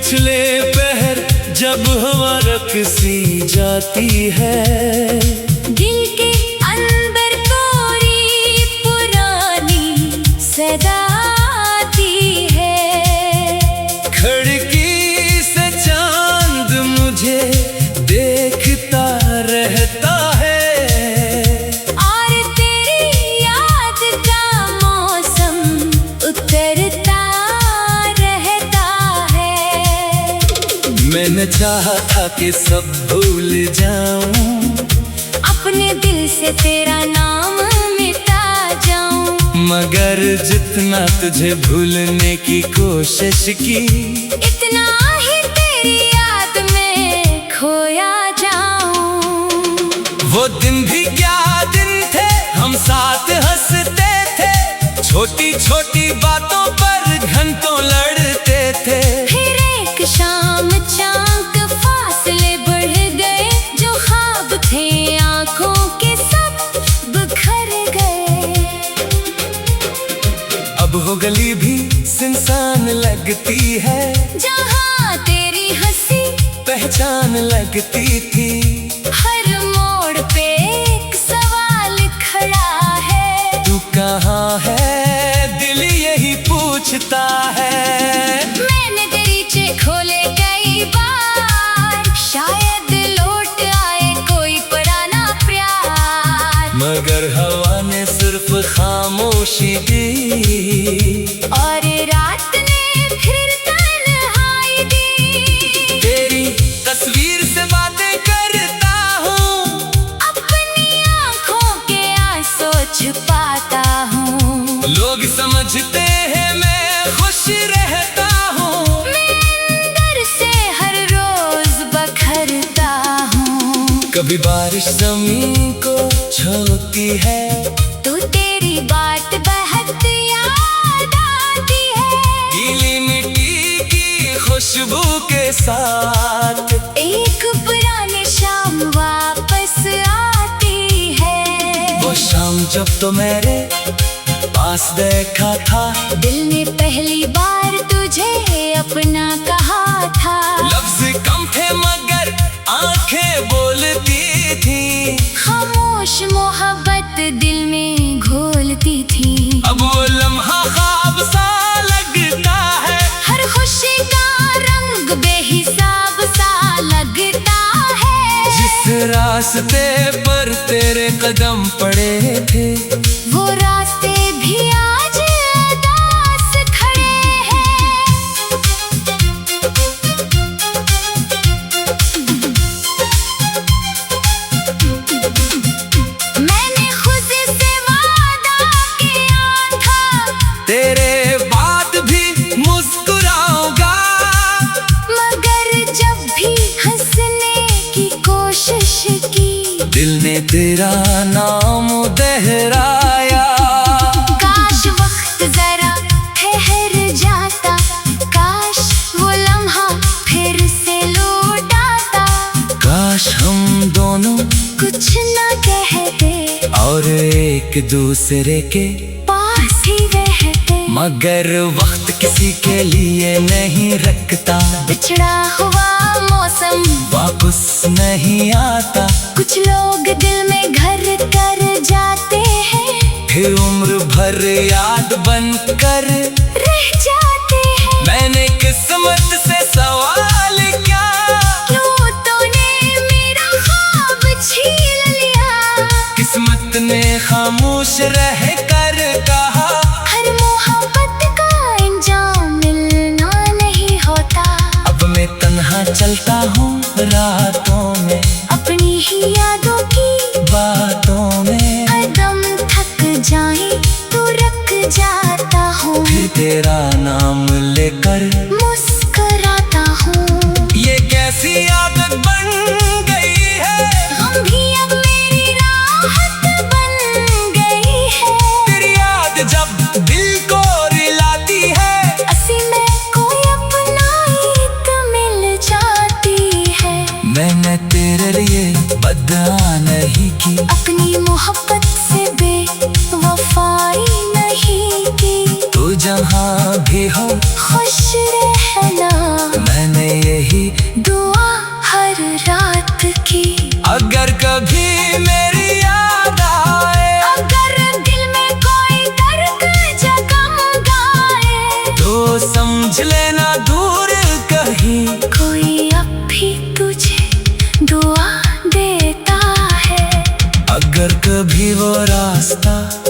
पिछले पहर जब हवा रकसी जाती है, दिल के अंदर कोरी पुरानी सदा आती है। खिड़की से चांद मुझे देखता रहता है, और तेरी याद का मौसम उतरता रहता है। मैंने चाहा था कि सब भूल जाऊं, अपने दिल से तेरा नाम मिटा जाऊं, मगर जितना तुझे भूलने की कोशिश की, इतना ही तेरी याद में खोया जाऊं। वो दिन भी क्या दिन थे, हम साथ हंसते थे, छोटी छोटी बातों पर घंटों लड़ते थे। फिर एक शाम चांद फासले बढ़ गए, जो ख्वाब थे आंखों के सब बिखर गए। अब वो गली भी सुनसान लगती है, जहां तेरी हंसी पहचान लगती थी। हर मोड़ पे एक सवाल खड़ा है, तू कहाँ है, दिल यही पूछता है। मैंने दरीचे खोले कई बार, शायद लौट आए कोई पुराना प्यार, मगर हवा ने सिर्फ खामोशी दी, और रात ने फिर तन्हाई दी। तेरी तस्वीर से बातें करता हूँ, अपनी आंखों के आंसू छुपाता हूँ, लोग समझते हैं मैं खुश रहता हूँ, मैं अंदर से हर रोज बखरता हूँ। कभी बारिश जमीन को छूती है, तू तेरी बात बहुत याद आती है, गीली मिट्टी की खुशबू के साथ। एक पुरानी शाम वापस आती है। वो शाम जब तो मेरे पास देखा था, दिल ने पहली बार तुझे अपना कहा था। लफ्ज कम थे मगर आंखें बोलती थी, खामोश मोहब्बत दिल में घोलती थी। अब वो लम्हा ख्वाब सा लगता है, हर खुशी का रंग बेहिसाब सा लगता है। जिस रास्ते पर तेरे कदम पड़े थे, वो रास्ते भी आज उदास खड़े हैं। मैंने खुद से वादा किया था, तेरे बाद भी मुस्कुराऊंगा, मगर जब भी हंसने की कोशिश की, दिल ने तेरा नाम दोहराया। काश वक्त जरा ठहर जाता, काश वो लम्हा फिर से लौट आता, काश हम दोनों कुछ न कहते और एक दूसरे के पास ही रहते, मगर वक्त किसी के लिए नहीं रुकता, बिछड़ा हुआ मौसम वापस नहीं आता। कुछ लोग दिल में घर कर जाते हैं, फिर उम्र भर याद बन कर रह जाते हैं। मैंने किस्मत से सवाल किया, क्यों तूने मेरा ख्वाब छीन लिया। किस्मत ने खामोश रह कर कहा, हर मोहब्बत का अंजाम मिलना नहीं होता। अब मैं तन्हा चलता हूँ रातों में, अपनी ही यादों की बातों में, कदम थक जाए तो रख जाता हूँ, फिर तेरा नाम लेकर मुस्कुराता हूँ। ये कैसी आदत बन गई है, हम भी अब मेरी राहत बन गई है। तेरी याद जब दिल को रिलाती है, असी में कोई अपना एक मिल जाती है। मैंने तेरे लिए बदआ नहीं की, अपनी मोहब्बत से बेवफाई नहीं की। तू जहाँ भी हो खुश रह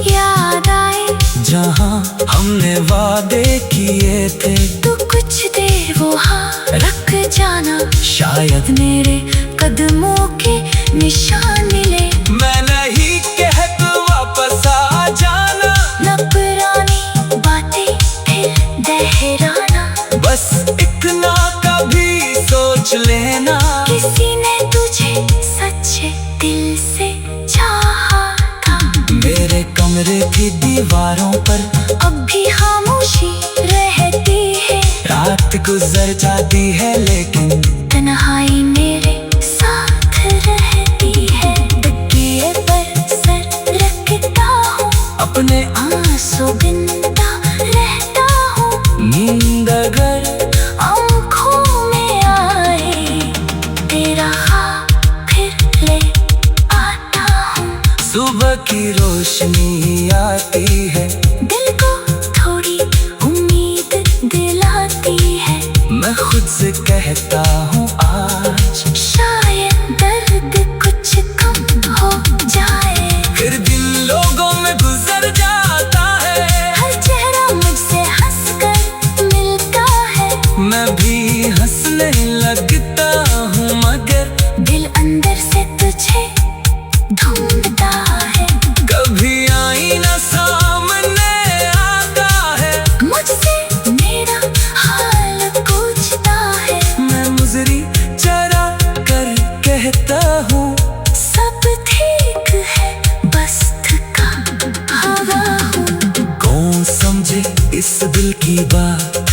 याद आए जहाँ हमने वादे किए थे। तू कुछ देर वहाँ रख जाना, शायद मेरे कदमों के निशान मिले। मैं नहीं कहता वापस आ जाना, न पुरानी बातें फिर दोहराना। बस इतना कभी सोच लेना, किसी ने तुझे सच्चे दिल से चाहा था। मेरे कमरे की दीवारों पर अब भी खामोशी रहती है, रात गुजर जाती है लेकिन तन्हाई मेरे साथ रहती है। तकिए पर सर रखता हूँ, अपने आंसू गिनता रहता हूँ। नींद अगर आँखों में आए, तेरा ख्वाब फिर ले आता हूँ। सुबह की रोशनी आती है, दिल को थोड़ी उम्मीद दिलाती है। मैं खुद से कहता हूँ आज शायद दर्द कुछ कम हो जाए। फिर दिन लोगों में गुजर जाता है, हर चेहरा मुझसे हंसकर मिलता है। मैं भी हंसने लगता हूँ मगर दिल अंदर से तुझे ढूंढता है। कभी आईना सामने आता है, मुझसे मेरा हाल पूछता है। मैं मुजरी चरा कर कहता हूँ सब ठीक है, बस थका हवा हूँ। कौन समझे इस दिल की बात,